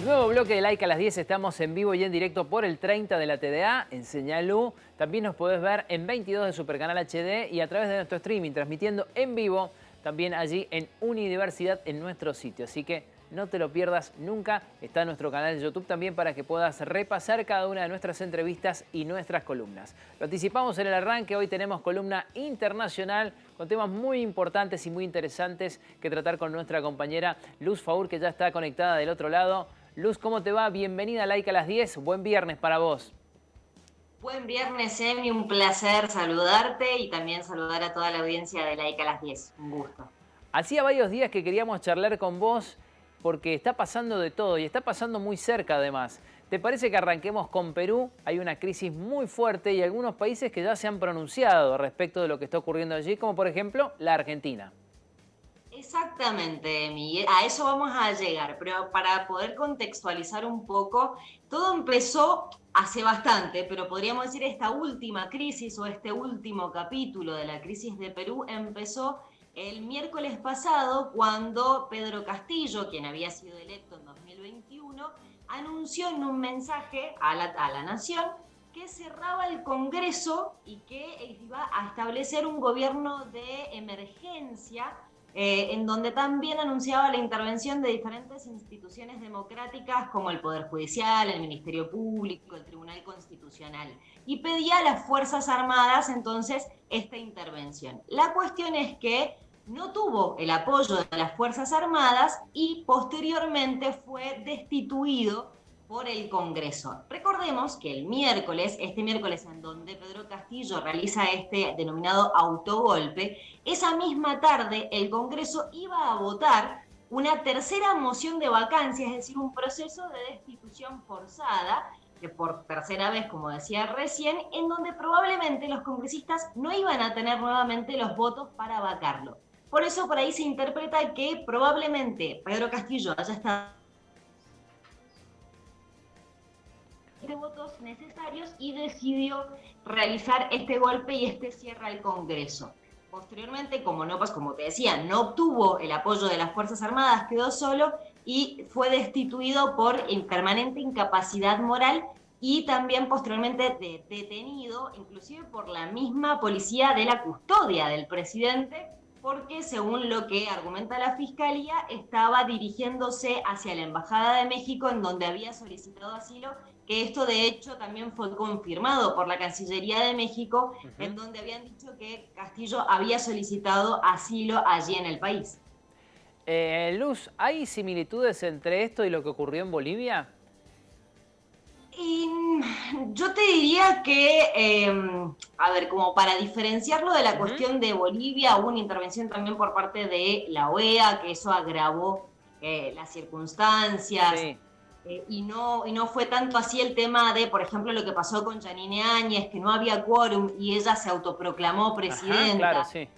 Nuevo bloque de Like a las 10, estamos en vivo y en directo por el 30 de la TDA, en Señal U. También nos podés ver en 22 de Supercanal HD y a través de nuestro streaming, transmitiendo en vivo también allí en Unidiversidad en nuestro sitio. Así que no te lo pierdas nunca, está en nuestro canal de YouTube también para que puedas repasar cada una de nuestras entrevistas y nuestras columnas. Lo anticipamos en el arranque, hoy tenemos columna internacional con temas muy importantes y muy interesantes que tratar con nuestra compañera Luz Faur, que ya está conectada del otro lado. Luz, ¿cómo te va? Bienvenida a Like a las 10. Buen viernes para vos. Buen viernes, Emi. Un placer saludarte y también saludar a toda la audiencia de Like a las 10. Un gusto. Hacía varios días que queríamos charlar con vos porque está pasando de todo y está pasando muy cerca además. ¿Te parece que arranquemos con Perú? Hay una crisis muy fuerte y algunos países que ya se han pronunciado respecto de lo que está ocurriendo allí, como por ejemplo la Argentina. Exactamente, Emi. A eso vamos a llegar, pero para poder contextualizar un poco, todo empezó hace bastante, pero podríamos decir esta última crisis o este último capítulo de la crisis de Perú empezó el miércoles pasado cuando Pedro Castillo, quien había sido electo en 2021, anunció en un mensaje a la nación que cerraba el Congreso y que iba a establecer un gobierno de emergencia en donde también anunciaba la intervención de diferentes instituciones democráticas como el Poder Judicial, el Ministerio Público, el Tribunal Constitucional, y pedía a las Fuerzas Armadas entonces esta intervención. La cuestión es que no tuvo el apoyo de las Fuerzas Armadas y posteriormente fue destituido por el Congreso. Recordemos que el miércoles, este miércoles en donde Pedro Castillo realiza este denominado autogolpe, esa misma tarde el Congreso iba a votar una tercera moción de vacancia, es decir, un proceso de destitución forzada, que por tercera vez, como decía recién, en donde probablemente los congresistas no iban a tener nuevamente los votos para vacarlo. Por eso por ahí se interpreta que probablemente Pedro Castillo haya estado de votos necesarios y decidió realizar este golpe y este cierre al Congreso. Posteriormente, como te decía, no obtuvo el apoyo de las Fuerzas Armadas, quedó solo y fue destituido por permanente incapacidad moral y también posteriormente detenido, inclusive por la misma policía de la custodia del presidente, porque según lo que argumenta la Fiscalía, estaba dirigiéndose hacia la Embajada de México en donde había solicitado asilo, que esto de hecho también fue confirmado por la Cancillería de México, en donde habían dicho que Castillo había solicitado asilo allí en el país. Luz, ¿hay similitudes entre esto y lo que ocurrió en Bolivia? Y yo te diría que, a ver, como para diferenciarlo de la cuestión de Bolivia, hubo una intervención también por parte de la OEA, que eso agravó las circunstancias. Sí. Y no fue tanto así el tema de, por ejemplo, lo que pasó con Yanine Áñez, que no había quórum y ella se autoproclamó presidenta. Ajá, claro, sí.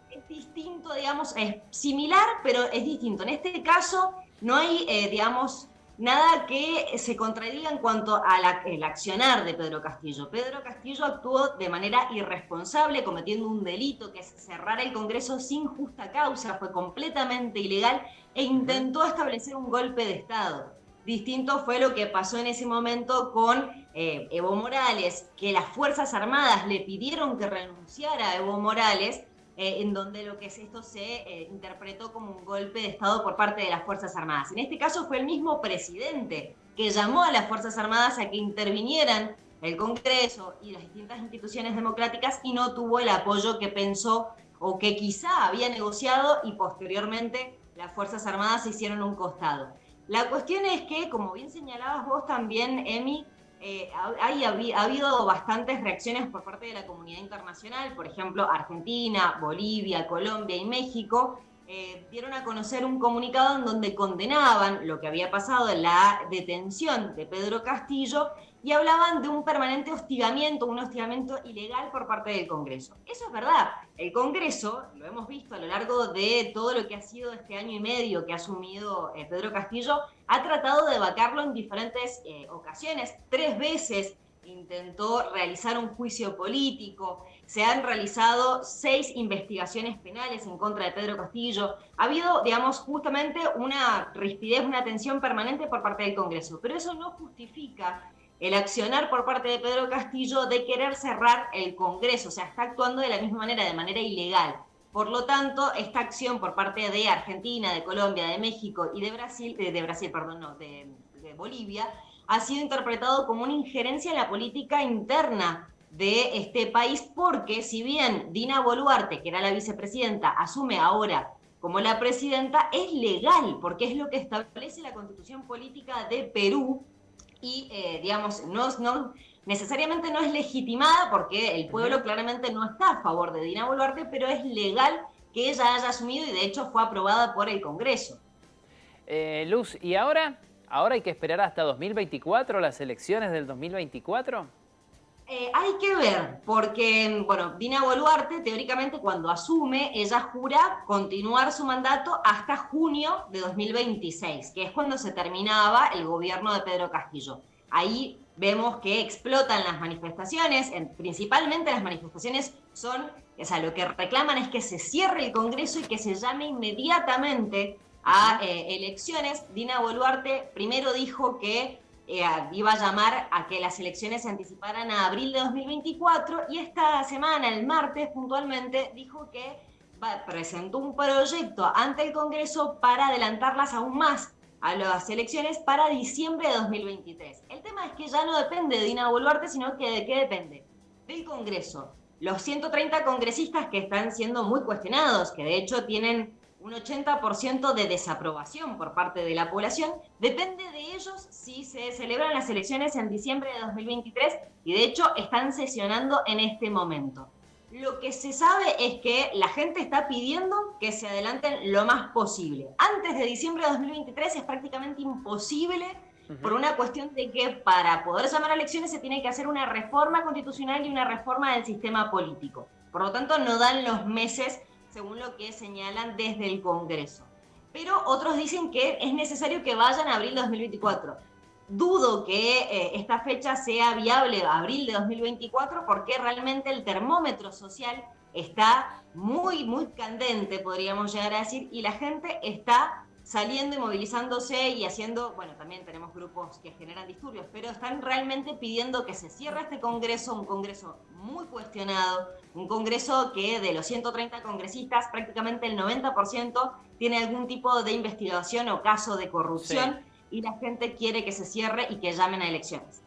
Es distinto, digamos, es similar, pero es distinto. En este caso no hay, digamos, nada que se contradiga en cuanto al accionar de Pedro Castillo. Pedro Castillo actuó de manera irresponsable, cometiendo un delito que es cerrar el Congreso sin justa causa, fue completamente ilegal e intentó establecer un golpe de Estado. Distinto fue lo que pasó en ese momento con Evo Morales, que las Fuerzas Armadas le pidieron que renunciara a Evo Morales, en donde lo que es esto se interpretó como un golpe de Estado por parte de las Fuerzas Armadas. En este caso fue el mismo presidente que llamó a las Fuerzas Armadas a que intervinieran el Congreso y las distintas instituciones democráticas y no tuvo el apoyo que pensó o que quizá había negociado y posteriormente las Fuerzas Armadas se hicieron un costado. La cuestión es que, como bien señalabas vos también, Emi, ha habido bastantes reacciones por parte de la comunidad internacional, por ejemplo, Argentina, Bolivia, Colombia y México, dieron a conocer un comunicado en donde condenaban lo que había pasado en la detención de Pedro Castillo y hablaban de un permanente hostigamiento, un hostigamiento ilegal por parte del Congreso. Eso es verdad. El Congreso, lo hemos visto a lo largo de todo lo que ha sido este año y medio que ha asumido Pedro Castillo, ha tratado de vacarlo en diferentes ocasiones. 3 veces intentó realizar un juicio político, se han realizado 6 investigaciones penales en contra de Pedro Castillo. Ha habido, digamos, justamente una rispidez, una tensión permanente por parte del Congreso, pero eso no justifica el accionar por parte de Pedro Castillo de querer cerrar el Congreso, o sea, está actuando de la misma manera, de manera ilegal. Por lo tanto, esta acción por parte de Argentina, de Colombia, de México y de Brasil, de Bolivia, ha sido interpretado como una injerencia en la política interna de este país, porque si bien Dina Boluarte, que era la vicepresidenta, asume ahora como la presidenta, es legal, porque es lo que establece la Constitución Política de Perú, y digamos, no necesariamente no es legitimada, porque el pueblo claramente no está a favor de Dina Boluarte, pero es legal que ella haya asumido y de hecho fue aprobada por el Congreso. Luz, ¿y ahora? ¿Ahora hay que esperar hasta 2024, las elecciones del 2024? Hay que ver, porque, bueno, Dina Boluarte, teóricamente, cuando asume, ella jura continuar su mandato hasta junio de 2026, que es cuando se terminaba el gobierno de Pedro Castillo. Ahí vemos que explotan las manifestaciones, principalmente las manifestaciones son, o sea, lo que reclaman es que se cierre el Congreso y que se llame inmediatamente a elecciones. Dina Boluarte primero dijo que iba a llamar a que las elecciones se anticiparan a abril de 2024 y esta semana, el martes puntualmente, dijo que presentó un proyecto ante el Congreso para adelantarlas aún más a las elecciones para diciembre de 2023. El tema es que ya no depende de Dina Boluarte, sino que de qué depende. Del Congreso. Los 130 congresistas que están siendo muy cuestionados, que de hecho tienen un 80% de desaprobación por parte de la población, depende de ellos si se celebran las elecciones en diciembre de 2023 y de hecho están sesionando en este momento. Lo que se sabe es que la gente está pidiendo que se adelanten lo más posible. Antes de diciembre de 2023 es prácticamente imposible por una cuestión de que para poder llamar a elecciones se tiene que hacer una reforma constitucional y una reforma del sistema político. Por lo tanto, no dan los meses según lo que señalan desde el Congreso. Pero otros dicen que es necesario que vayan a abril de 2024. Dudo que esta fecha sea viable a abril de 2024 porque realmente el termómetro social está muy, muy candente, podríamos llegar a decir, y la gente está saliendo y movilizándose y haciendo, bueno, también tenemos grupos que generan disturbios, pero están realmente pidiendo que se cierre este Congreso, un Congreso muy cuestionado, un Congreso que de los 130 congresistas, prácticamente el 90% tiene algún tipo de investigación o caso de corrupción, y la gente quiere que se cierre y que llamen a elecciones.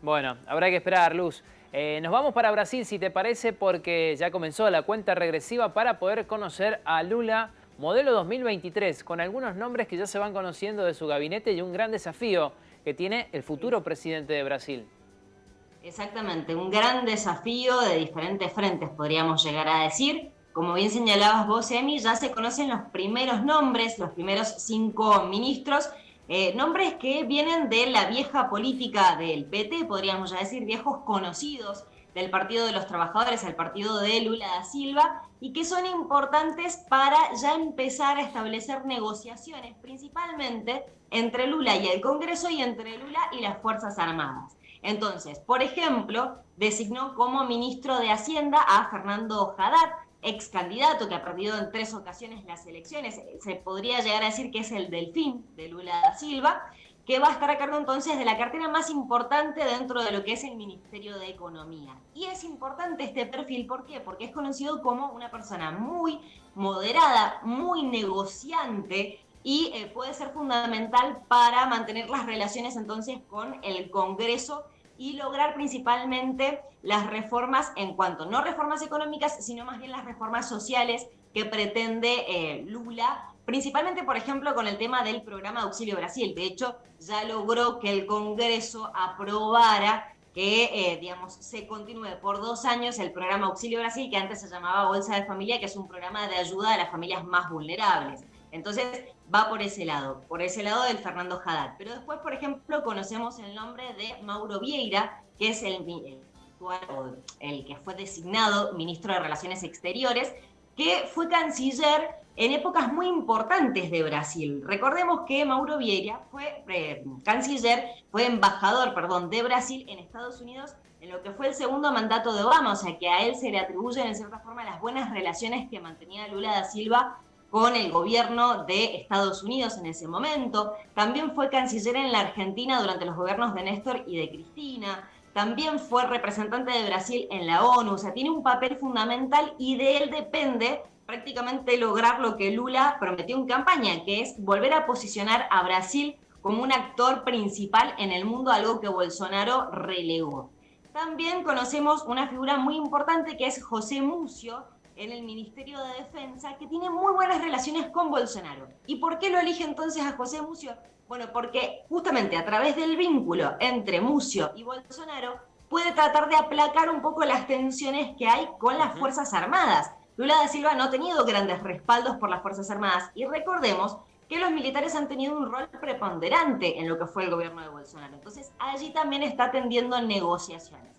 Bueno, habrá que esperar, Luz. Nos vamos para Brasil, si te parece, porque ya comenzó la cuenta regresiva para poder conocer a Lula modelo 2023, con algunos nombres que ya se van conociendo de su gabinete y un gran desafío que tiene el futuro presidente de Brasil. Exactamente, un gran desafío de diferentes frentes, podríamos llegar a decir. Como bien señalabas vos, Emi, ya se conocen los primeros nombres, los primeros 5 ministros, nombres que vienen de la vieja política del PT, podríamos ya decir, viejos conocidos del Partido de los Trabajadores, el partido de Lula da Silva, y que son importantes para ya empezar a establecer negociaciones, principalmente entre Lula y el Congreso y entre Lula y las Fuerzas Armadas. Entonces, por ejemplo, designó como ministro de Hacienda a Fernando Haddad, ex candidato que ha perdido en 3 ocasiones las elecciones. Se podría llegar a decir que es el delfín de Lula da Silva, que va a estar a cargo entonces de la cartera más importante dentro de lo que es el Ministerio de Economía. Y es importante este perfil, ¿por qué? Porque es conocido como una persona muy moderada, muy negociante, y puede ser fundamental para mantener las relaciones entonces con el Congreso y lograr principalmente las reformas en cuanto, no reformas económicas, sino más bien las reformas sociales que pretende Lula, principalmente, por ejemplo, con el tema del programa de Auxilio Brasil. De hecho, ya logró que el Congreso aprobara que, digamos, se continúe por 2 años el programa Auxilio Brasil, que antes se llamaba Bolsa de Familia, que es un programa de ayuda a las familias más vulnerables. Entonces, va por ese lado del Fernando Haddad. Pero después, por ejemplo, conocemos el nombre de Mauro Vieira, que es el que fue designado ministro de Relaciones Exteriores, que fue canciller en épocas muy importantes de Brasil. Recordemos que Mauro Vieira fue canciller, fue embajador, perdón, de Brasil en Estados Unidos en lo que fue el segundo mandato de Obama, o sea que a él se le atribuyen en cierta forma las buenas relaciones que mantenía Lula da Silva con el gobierno de Estados Unidos en ese momento. También fue canciller en la Argentina durante los gobiernos de Néstor y de Cristina. También fue representante de Brasil en la ONU, o sea, tiene un papel fundamental y de él depende prácticamente lograr lo que Lula prometió en campaña, que es volver a posicionar a Brasil como un actor principal en el mundo, algo que Bolsonaro relegó. También conocemos una figura muy importante que es José Mucio en el Ministerio de Defensa, que tiene muy buenas relaciones con Bolsonaro. ¿Y por qué lo elige entonces a José Mucio? Bueno, porque justamente a través del vínculo entre Mucio y Bolsonaro puede tratar de aplacar un poco las tensiones que hay con las Fuerzas Armadas. Lula da Silva no ha tenido grandes respaldos por las Fuerzas Armadas y recordemos que los militares han tenido un rol preponderante en lo que fue el gobierno de Bolsonaro. Entonces allí también está tendiendo negociaciones.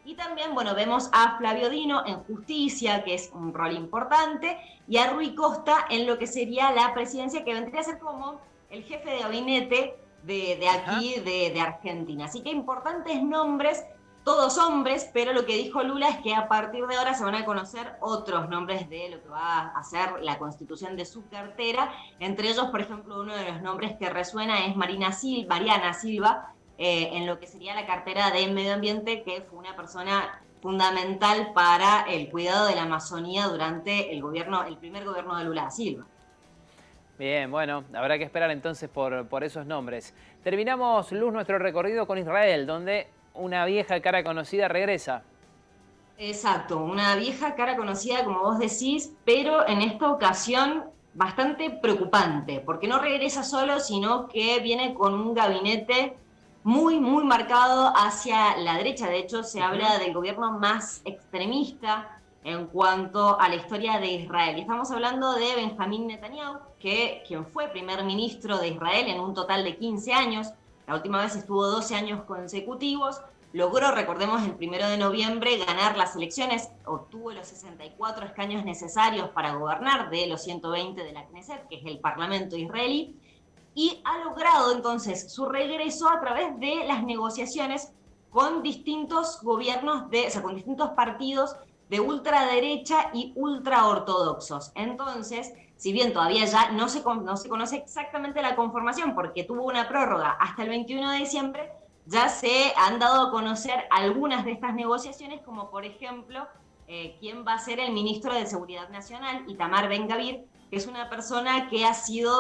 Y también, bueno, vemos a Flavio Dino en justicia, que es un rol importante, y a Rui Costa en lo que sería la presidencia, que vendría a ser como el jefe de gabinete de aquí, de Argentina. Así que importantes nombres, todos hombres, pero lo que dijo Lula es que a partir de ahora se van a conocer otros nombres de lo que va a ser la constitución de su cartera. Entre ellos, por ejemplo, uno de los nombres que resuena es Mariana Silva, en lo que sería la cartera de medio ambiente, que fue una persona fundamental para el cuidado de la Amazonía durante el primer gobierno de Lula da Silva. Bien, bueno, habrá que esperar entonces por esos nombres. Terminamos, Luz, nuestro recorrido con Israel, donde una vieja cara conocida regresa. Exacto, una vieja cara conocida, como vos decís, pero en esta ocasión bastante preocupante, porque no regresa solo, sino que viene con un gabinete muy, muy marcado hacia la derecha. De hecho, se habla del gobierno más extremista en cuanto a la historia de Israel. Y estamos hablando de Benjamín Netanyahu, quien fue primer ministro de Israel en un total de 15 años. La última vez estuvo 12 años consecutivos. Logró, recordemos, el 1 de noviembre ganar las elecciones, obtuvo los 64 escaños necesarios para gobernar de los 120 de la Knesset, que es el parlamento israelí, y ha logrado entonces su regreso a través de las negociaciones con distintos gobiernos, con distintos partidos de ultraderecha y ultraortodoxos. Entonces, si bien todavía ya no se conoce exactamente la conformación porque tuvo una prórroga hasta el 21 de diciembre, ya se han dado a conocer algunas de estas negociaciones, como por ejemplo, quién va a ser el ministro de Seguridad Nacional, Itamar Ben-Gvir, que es una persona que ha sido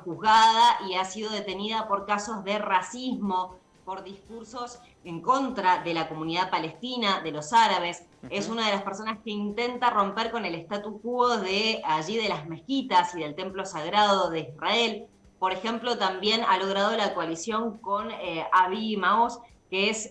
juzgada y ha sido detenida por casos de racismo, por discursos en contra de la comunidad palestina, de los árabes. Es una de las personas que intenta romper con el statu quo de allí de las mezquitas y del templo sagrado de Israel. Por ejemplo, también ha logrado la coalición con Avi Maoz, que es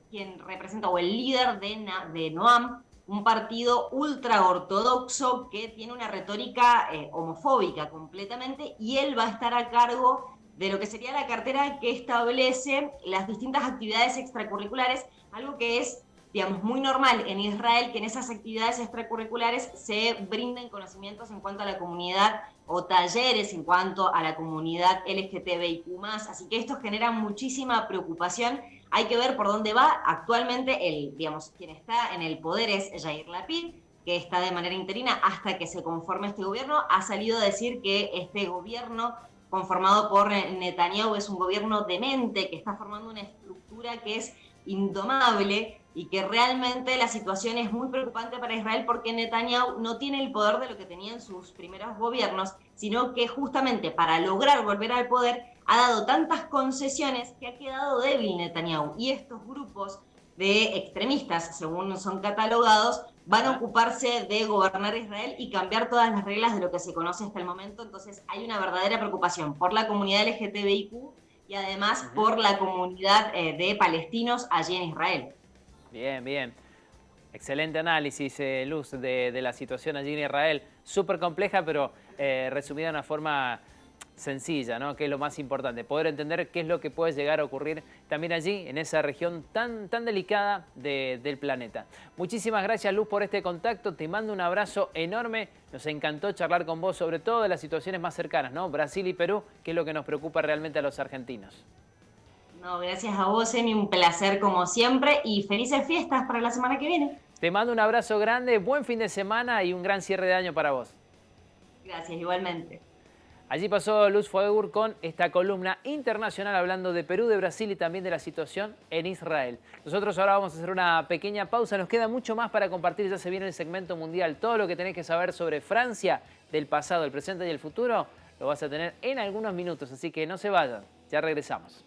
quien representa, o el líder de Noam, un partido ultraortodoxo que tiene una retórica homofóbica completamente, y él va a estar a cargo de lo que sería la cartera que establece las distintas actividades extracurriculares, algo que es, digamos, muy normal en Israel, que en esas actividades extracurriculares se brinden conocimientos en cuanto a la comunidad o talleres en cuanto a la comunidad LGTBIQ+, así que esto genera muchísima preocupación. Hay que ver por dónde va. Actualmente, quien está en el poder es Yair Lapid, que está de manera interina hasta que se conforme este gobierno. Ha salido a decir que este gobierno conformado por Netanyahu es un gobierno demente, que está formando una estructura que es indomable y que realmente la situación es muy preocupante para Israel porque Netanyahu no tiene el poder de lo que tenía en sus primeros gobiernos, sino que justamente para lograr volver al poder ha dado tantas concesiones que ha quedado débil Netanyahu. Y estos grupos de extremistas, según son catalogados, van a ocuparse de gobernar Israel y cambiar todas las reglas de lo que se conoce hasta el momento. Entonces hay una verdadera preocupación por la comunidad LGTBIQ y además por la comunidad de palestinos allí en Israel. Bien, bien. Excelente análisis, Luz, de la situación allí en Israel. Súper compleja, pero resumida de una forma sencilla, ¿no? Que es lo más importante, poder entender qué es lo que puede llegar a ocurrir también allí, en esa región tan delicada del planeta. Muchísimas gracias, Luz, por este contacto. Te mando un abrazo enorme. Nos encantó charlar con vos, sobre todo de las situaciones más cercanas, ¿no? Brasil y Perú, que es lo que nos preocupa realmente a los argentinos. No, gracias a vos, Emi, un placer como siempre y felices fiestas para la semana que viene. Te mando un abrazo grande, buen fin de semana y un gran cierre de año para vos. Gracias, igualmente. Allí pasó Luz Fuegur con esta columna internacional hablando de Perú, de Brasil y también de la situación en Israel. Nosotros ahora vamos a hacer una pequeña pausa. Nos queda mucho más para compartir. Ya se viene el segmento mundial. Todo lo que tenés que saber sobre Francia, del pasado, el presente y el futuro, lo vas a tener en algunos minutos. Así que no se vayan. Ya regresamos.